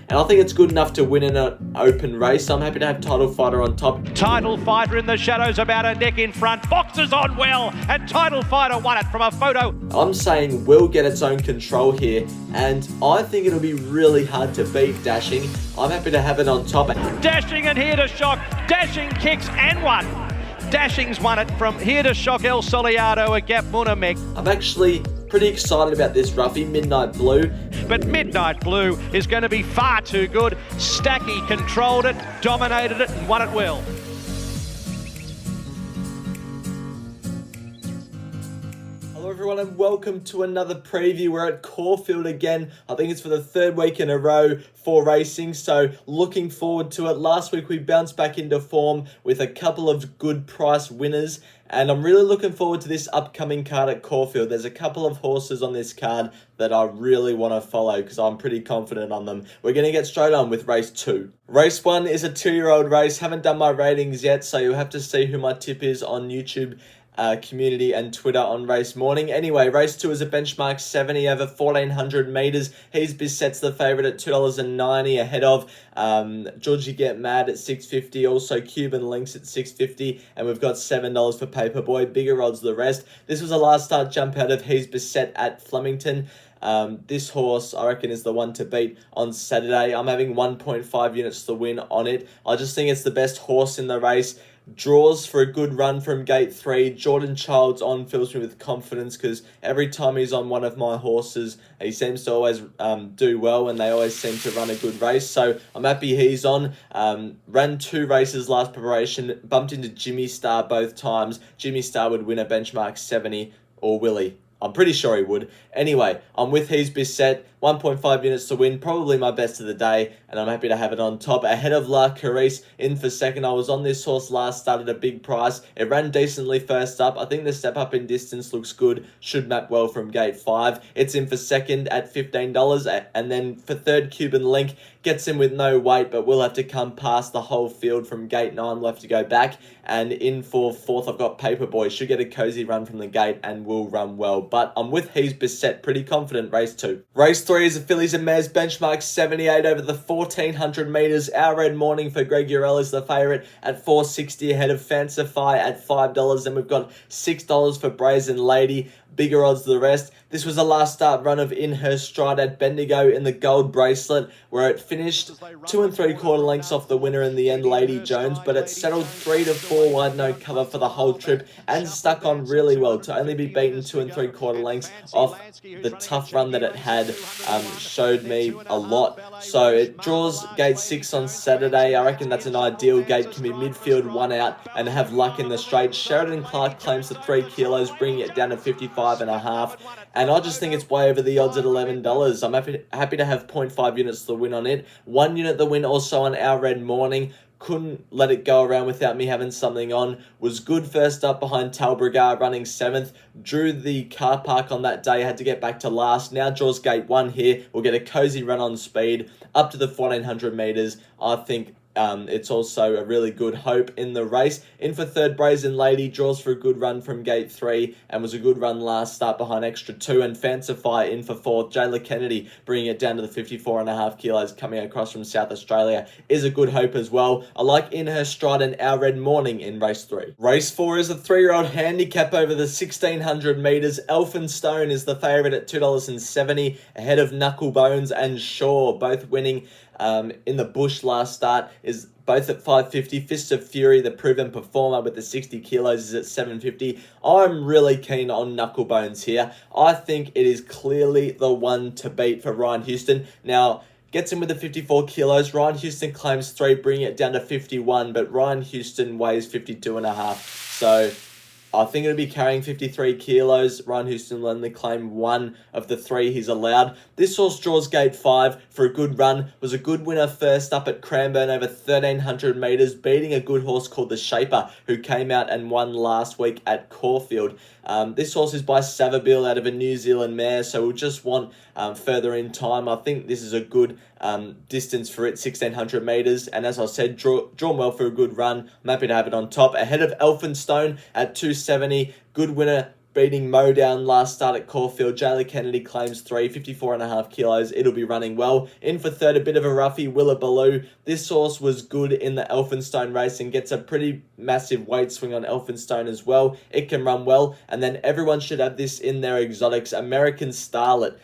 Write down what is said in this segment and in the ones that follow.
and I think it's good enough to win in an open race. So I'm happy to have Title Fighter on top. Title Fighter in the shadows, about a neck in front. Fox is on well, and Title Fighter won it from a photo. I'm saying will get its own control here, and I think it'll be really hard to beat Dashing. I'm happy to have it on top. Dashing and Here to Shock. Dashing kicks and won. Dashing's won it from Here to Shock, El Soleado, a gap Munamek. I'm actually pretty excited about this roughie, Midnight Blue. But Midnight Blue is going to be far too good. Stacky controlled it, dominated it, and won it well. Hello everyone and welcome to another preview. We're at Caulfield again. I think it's for the third week in a row for racing, so looking forward to it. Last week we bounced back into form with a couple of good price winners, and I'm really looking forward to this upcoming card at Caulfield. There's a couple of horses on this card that I really want to follow because I'm pretty confident on them. We're going to get straight on with race 2. Race 1 is a 2-year-old race. Haven't done my ratings yet, so you'll have to see who my tip is on YouTube community and Twitter on race morning. Anyway, race 2 is a benchmark 70 over 1400 meters. He's Biset's the favorite at $2.90 ahead of Georgie Get Mad at $6.50, also Cuban Links at $6.50, and we've got $7 for Paperboy. Bigger odds the rest. This was a last start jump out of He's Biset at Flemington. This horse, I reckon, is the one to beat on Saturday. I'm having 1.5 units to win on it. I just think it's the best horse in the race. Draws for a good run from gate 3. Jordan Childs on fills me with confidence because every time he's on one of my horses, he seems to always do well, and they always seem to run a good race. So I'm happy he's on. Ran 2 races last preparation, bumped into Jimmy Star both times. Jimmy Star would win a benchmark 70, or will he? I'm pretty sure he would. Anyway, I'm with He's Biset, 1.5 units to win, probably my best of the day, and I'm happy to have it on top. Ahead of La Carice, in for second. I was on this horse last start at a big price. It ran decently first up. I think the step up in distance looks good. Should map well from gate 5. It's in for second at $15, and then for third, Cuban Link gets in with no weight, but will have to come past the whole field from gate 9. We'll have to go back. And in for fourth, I've got Paperboy. Should get a cozy run from the gate and will run well. But I'm with He's Biset, pretty confident, race 2. Race 3 is a fillies and mares benchmark 78 over the 1400 meters. Our Red Morning for Greg Urell is the favorite at $4.60 ahead of Fancify at $5. And we've got $6 for Brazen Lady. Bigger odds the rest. This was a last start run of In Her Stride at Bendigo in the gold bracelet, where it finished 2 3/4 lengths off the winner in the end, Lady Jones, but it settled 3 to 4 wide, no cover for the whole trip, and stuck on really well to only be beaten 2 3/4 lengths off the tough run that it had. Showed me a lot. So it draws gate 6 on Saturday. I reckon that's an ideal gate. Can be midfield, 1 out, and have luck in the straight. Sheridan Clark claims the 3 kilos, bringing it down to 55.5. And I just think it's way over the odds at $11. I'm happy to have 0.5 units to win on it. 1 unit the win also on Our Red Morning. Couldn't let it go around without me having something on. Was good first up behind Talbragar, running 7th. Drew the car park on that day, had to get back to last. Now draws gate 1 here. We'll get a cozy run on speed up to the 1400 meters. I think it's also a really good hope in the race. In for third, Brazen Lady, draws for a good run from gate 3 and was a good run last start behind extra 2. And Fancify in for fourth. Jayla Kennedy bringing it down to the 54.5 kilos coming across from South Australia is a good hope as well. I like In Her Stride and Our Red Morning in race 3. Race 4 is a 3-year-old handicap over the 1600 meters. Elphinstone is the favorite at $2.70 ahead of Knucklebones and Shaw, both winning in the bush last start, is both at $5.50. Fist of Fury, the proven performer with the 60 kilos, is at $7.50. I'm really keen on Knucklebones here. I think it is clearly the one to beat for Ryan Houston. Now, gets in with the 54 kilos. Ryan Houston claims 3, bringing it down to 51, but Ryan Houston weighs 52.5. So I think it'll be carrying 53 kilos. Ryan Houston will only claim 1 of the 3 he's allowed. This horse draws gate 5 for a good run. Was a good winner first up at Cranbourne over 1300 meters, beating a good horse called the Shaper, who came out and won last week at Caulfield. This horse is by Savabeel out of a New Zealand mare, so we'll just want further in time. I think this is a good distance for it, 1600 meters, and as I said, drawn well for a good run. I'm happy to have it on top ahead of Elphinstone at 270. Good winner beating Mo down last start at Caulfield. Jayla Kennedy claims 3, 54.5 kilos. It'll be running well. In for third, a bit of a roughie, Willabaloo. This horse was good in the Elphinstone race and gets a pretty massive weight swing on Elphinstone as well. It can run well. And then everyone should have this in their exotics. American Starlet.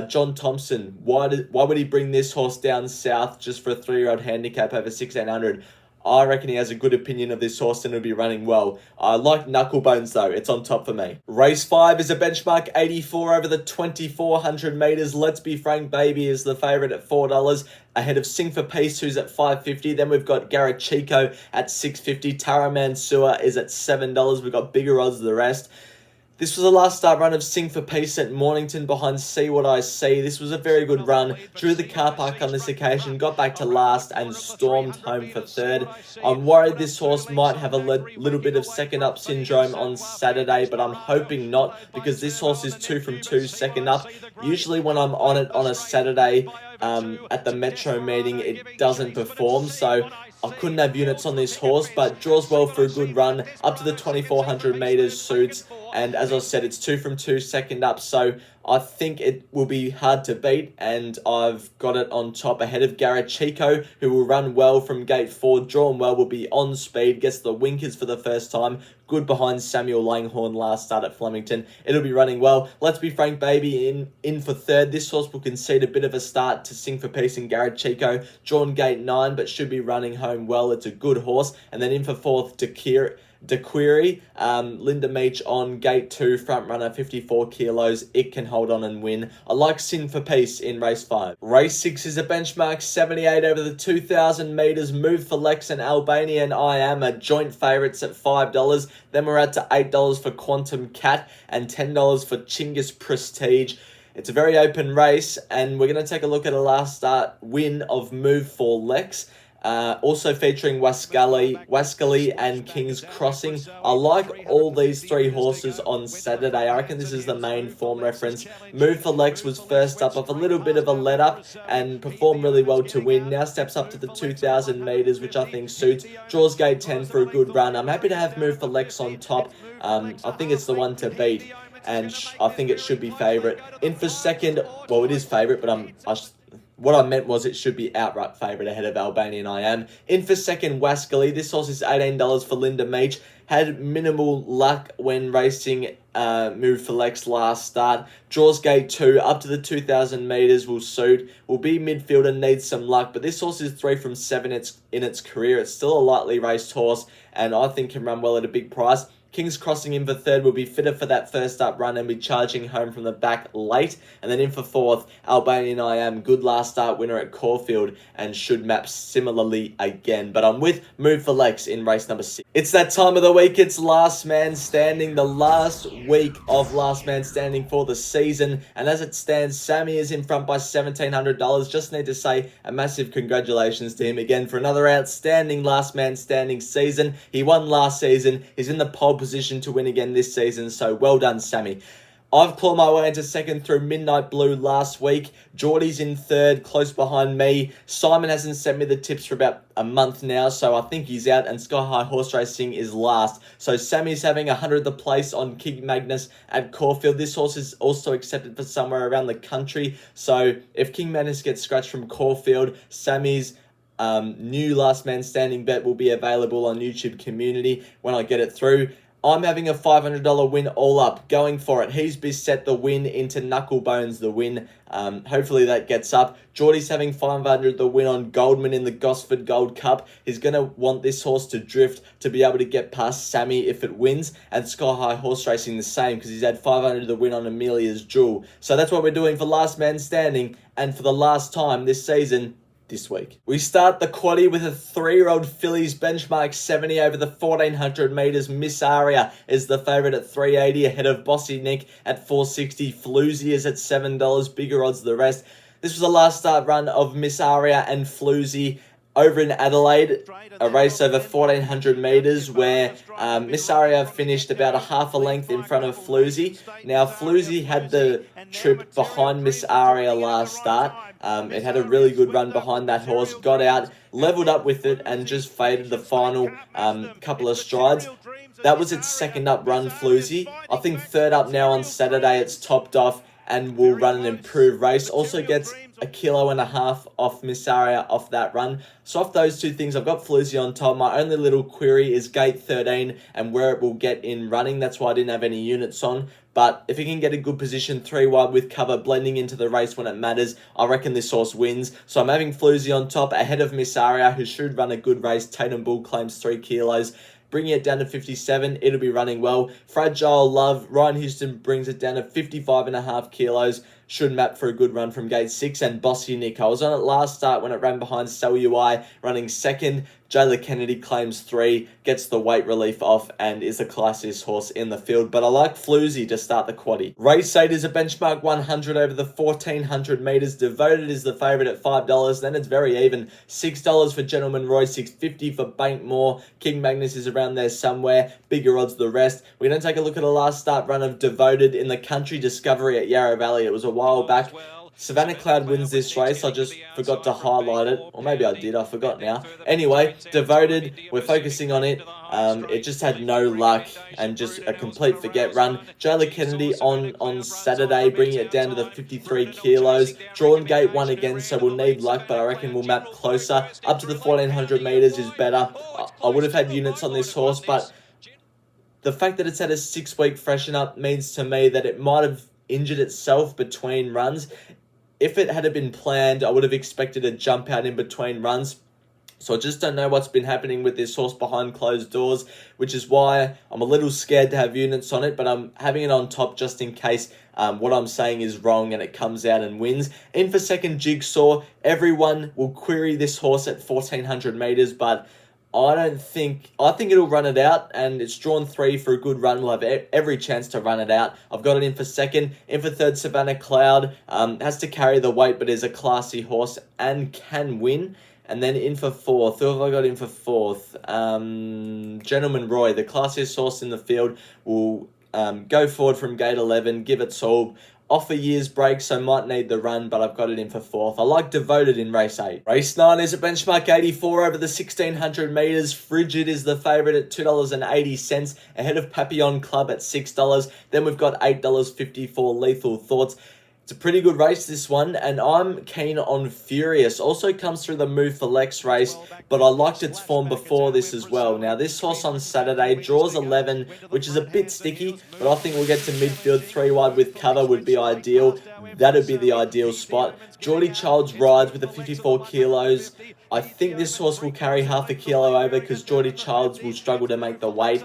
John Thompson, why would he bring this horse down south just for a 3-year-old handicap over 1600? I reckon he has a good opinion of this horse and it'll be running well. I like Knucklebones though, it's on top for me. Race 5 is a benchmark 84 over the 2400 metres. Let's Be Frank Baby is the favourite at $4, ahead of Sing for Peace, who's at $5.50. Then we've got Garrett Chico at $6.50. Tara Mansour is at $7. We've got bigger odds than the rest. This was the last start run of Sing for Peace at Mornington behind See What I See. This was a very good run. Drew the car park on this occasion, got back to last and stormed home for third. I'm worried this horse might have a little bit of second up syndrome on Saturday, but I'm hoping not because this horse is 2 from 2 second up. Usually when I'm on it on a Saturday at the Metro meeting, it doesn't perform. So I couldn't have units on this horse, but draws well for a good run. Up to the 2400 metres suits. And as I said, it's 2 from 2 second up. So I think it will be hard to beat. And I've got it on top ahead of Garrett Chico, who will run well from gate 4. Drawn well, will be on speed. Gets the winkers for the first time. Good behind Samuel Langhorne last start at Flemington. It'll be running well. Let's Be Frank Baby in for third. This horse will concede a bit of a start to Sing for Peace and Garrett Chico. Drawn gate 9, but should be running home well. It's a good horse. And then in for fourth, DeQuery, Linda Meach on gate 2, front runner, 54 kilos. It can hold on and win. I like Sin for Peace in race 5. Race 6 is a benchmark 78 over the 2,000 metres. Move for Lex and Albania and I Am are joint favourites at $5. Then we're out to $8 for Quantum Cat and $10 for Chinggis Prestige. It's a very open race, and we're going to take a look at a last start win of Move for Lex. Also featuring Wascally and King's Crossing. I like all these 3 horses on Saturday. I reckon this is the main form reference. Move for Lex was first up off a little bit of a let up and performed really well to win. Now steps up to the 2,000 metres, which I think suits. Draws gate 10 for a good run. I'm happy to have Move for Lex on top. I think it's the one to beat, and I think it should be favourite. In for second, well, it is favourite, but what I meant was it should be outright favourite ahead of Albania and I Am. In for second, Wascally. This horse is $18 for Linda Meach. Had minimal luck when racing Move for Lex last start. Draws gate 2, up to the 2,000 metres will suit. Will be midfield and needs some luck. But this horse is 3 from 7 in its career. It's still a lightly raced horse, and I think can run well at a big price. King's Crossing in for third will be fitter for that first up run and be charging home from the back late. And then in for fourth, Albania and I Am, good last start winner at Caulfield and should map similarly again. But I'm with Move for Lex in race number 6. It's that time of the week. It's Last Man Standing, the last week of Last Man Standing for the season. And as it stands, Sammy is in front by $1,700. Just need to say a massive congratulations to him again for another outstanding Last Man Standing season. He won last season. He's in the pole position to win again this season, so well done, Sammy. I've clawed my way into second through Midnight Blue last week. Geordie's in third, close behind me. Simon hasn't sent me the tips for about a month now, so I think he's out, and Sky High Horse Racing is last. So Sammy's having 100 the place on King Magnus at Caulfield. This horse is also accepted for somewhere around the country, so if King Magnus gets scratched from Caulfield, Sammy's new Last Man Standing bet will be available on YouTube Community when I get it through. I'm having a $500 win all up, going for it. He's beset the win into Knucklebones the win. Hopefully that gets up. Geordie's having 500 the win on Goldman in the Gosford Gold Cup. He's going to want this horse to drift to be able to get past Sammy if it wins. And Sky High Horse Racing the same because he's had 500 the win on Amelia's Jewel. So that's what we're doing for Last Man Standing. And for the last time this season, this week. We start the quaddie with a 3-year-old fillies benchmark 70 over the 1,400 metres. Miss Aria is the favourite at $3.80 ahead of Bossy Nick at $4.60. Floozy is at $7, bigger odds than the rest. This was the last start run of Miss Aria and Floozy over in Adelaide, a race over 1,400 metres where Miss Aria finished about a half a length in front of Floozy. Now, Floozy had the trip behind Miss Aria last start. It had a really good run behind that horse, got out, levelled up with it and just faded the final couple of strides. That was its second up run, Floozy. I think third up now on Saturday, it's topped off and will run an improved race. Also gets a 1.5 kilos off Missaria off that run. So off those two things, I've got Floozy on top. My only little query is gate 13 and where it will get in running. That's why I didn't have any units on. But if it can get a good position 3 wide with cover, blending into the race when it matters, I reckon this horse wins. So I'm having Floozy on top ahead of Missaria, who should run a good race. Tatum Bull claims 3 kilos. Bringing it down to 57, it'll be running well. Fragile Love, Ryan Houston brings it down to 55.5 kilos. Should map for a good run from gate 6. And Bossy Nick, I was on it last start when it ran behind Sell UI, running second. Jayla Kennedy claims 3, gets the weight relief off, and is the classiest horse in the field. But I like Floozy to start the quaddie. Raceday is a benchmark 100 over the 1400 metres. Devoted is the favourite at $5. Then it's very even. $6 for Gentleman Roy, $6.50 for Bankmore. King Magnus is around there somewhere. Bigger odds the rest. We're going to take a look at a last start run of Devoted in the Country Discovery at Yarra Valley. It was a while back. Savannah Cloud wins this race. I just forgot to highlight it. Or maybe I did. I forgot now. Anyway, Devoted. We're focusing on it. It just had no luck and just a complete forget run. Jayla Kennedy on Saturday, bringing it down to the 53 kilos. Drawn gate 1 again, so we'll need luck, but I reckon we'll map closer. Up to the 1400 metres is better. I would have had units on this horse, but the fact that it's had a 6-week freshen up means to me that it might have injured itself between runs. If it had been planned, I would have expected a jump out in between runs. So I just don't know what's been happening with this horse behind closed doors, which is why I'm a little scared to have units on it, but I'm having it on top just in case what I'm saying is wrong and it comes out and wins. In for second, Jigsaw. Everyone will query this horse at 1400 metres, but I think it'll run it out, and it's drawn 3 for a good run. We'll have every chance to run it out. I've got it in for second. In for third, Savannah Cloud. Has to carry the weight, but is a classy horse and can win. And then in for fourth, who have I got in for fourth? Gentleman Roy, the classiest horse in the field, will go forward from gate 11, give it all. Off a year's break, so might need the run, but I've got it in for fourth. I like Devoted in race 8. Race 9 is a benchmark 84 over the 1600 metres. Frigid is the favourite at $2.80, ahead of Papillon Club at $6. Then we've got $8.50 for Lethal Thoughts. It's a pretty good race, this one, and I'm keen on Furious. Also comes through the Move for Lex race, but I liked its form before this as well. Now, this horse on Saturday draws 11, which is a bit sticky, but I think we'll get to midfield 3 wide with cover would be ideal. That'd be the ideal spot. Geordie Childs rides with the 54 kilos. I think this horse will carry half a kilo over because Geordie Childs will struggle to make the weight.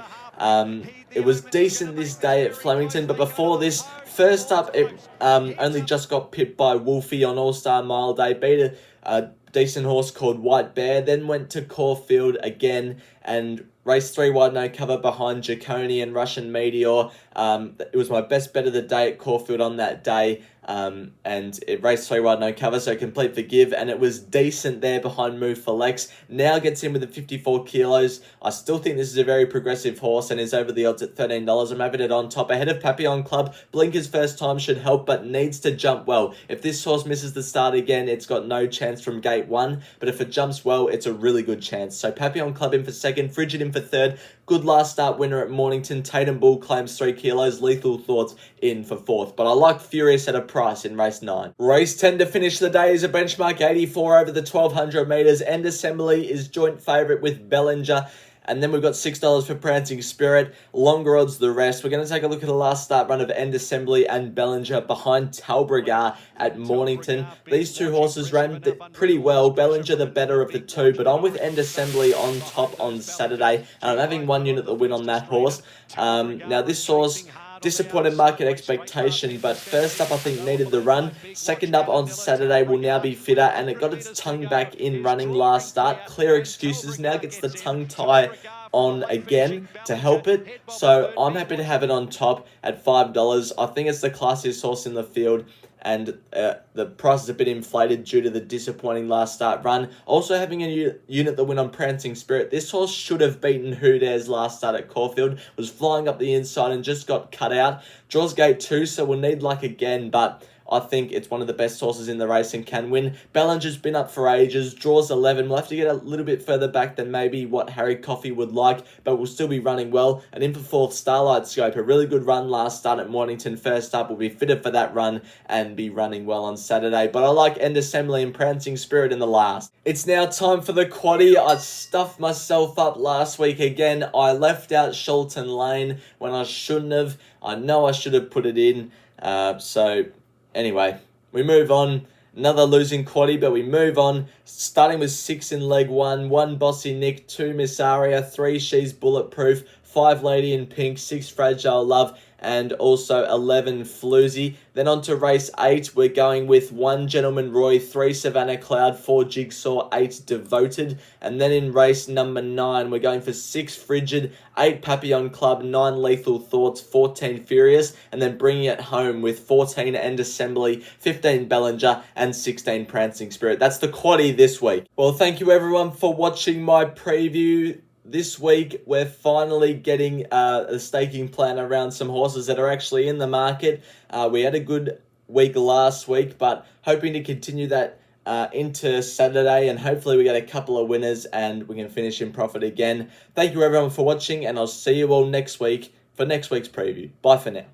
It was decent this day at Flemington, but before this, first up, it only just got pipped by Wolfie on All-Star Mile Day, beat a decent horse called White Bear, then went to Caulfield again and raced 3 wide no cover behind Jaconi and Russian Meteor. It was my best bet of the day at Caulfield on that day. And it raced 3 wide no cover, so complete forgive, and it was decent there behind Move for Lex. Now gets in with the 54 kilos. I still think this is a very progressive horse and is over the odds at $13. I'm having it on top ahead of Papillon Club. Blinker's first time should help, but needs to jump well. If this horse misses the start again, it's got no chance from gate 1, but if it jumps well, it's a really good chance. So Papillon Club in for second, Frigid in for third. Good last start winner at Mornington. Tatum Bull claims 3 kilos. Lethal Thoughts in for fourth. But I like Furious at a price in race 9. Race 10 to finish the day is a benchmark 84 over the 1200 metres. End Assembly is joint favourite with Bellinger. And then we've got $6 for Prancing Spirit. Longer odds the rest. We're going to take a look at the last start run of End Assembly and Bellinger behind Talbragar at Mornington. These two horses ran pretty well. Bellinger the better of the two, but I'm with End Assembly on top on Saturday. And I'm having 1 unit the win on that horse. Now this horse, disappointed market expectation, but first up I think needed the run. Second up on Saturday will now be fitter, and it got its tongue back in running last start. Clear excuses, now gets the tongue tie on again to help it. So I'm happy to have it on top at $5. I think it's the classiest horse in the field, and the price is a bit inflated due to the disappointing last start run. Also having a unit that win on Prancing Spirit. This horse should have beaten Who Dares last start at Caulfield. Was flying up the inside and just got cut out. Draws gate 2, so we'll need luck again, but I think it's one of the best horses in the race and can win. Bellinger's been up for ages, draws 11. We'll have to get a little bit further back than maybe what Harry Coffey would like, but will still be running well. And in for fourth, Starlight Scope, a really good run last start at Mornington. First up, will be fitted for that run and be running well on Saturday. But I like End Assembly and Prancing Spirit in the last. It's now time for the quaddie. I stuffed myself up last week again. I left out Shelton Lane when I shouldn't have. I know I should have put it in. So anyway, we move on. Another losing quaddie, but we move on. Starting with 6 in leg 1. 1 Bossy Nick, 2 Miss Aria, 3 She's Bulletproof, 5 Lady in Pink, 6 Fragile Love, and also 11 Floozy. Then on to race 8, we're going with 1 Gentleman Roy, 3 Savannah Cloud, 4 Jigsaw, 8 Devoted. And then in race number 9, we're going for 6 Frigid, 8 Papillon Club, 9 Lethal Thoughts, 14 Furious, and then bringing it home with 14 End Assembly, 15 Bellinger, and 16 Prancing Spirit. That's the quaddie this week. Well, thank you everyone for watching my preview. This week, we're finally getting a staking plan around some horses that are actually in the market. We had a good week last week, but hoping to continue that into Saturday, and hopefully we get a couple of winners and we can finish in profit again. Thank you everyone for watching, and I'll see you all next week for next week's preview. Bye for now.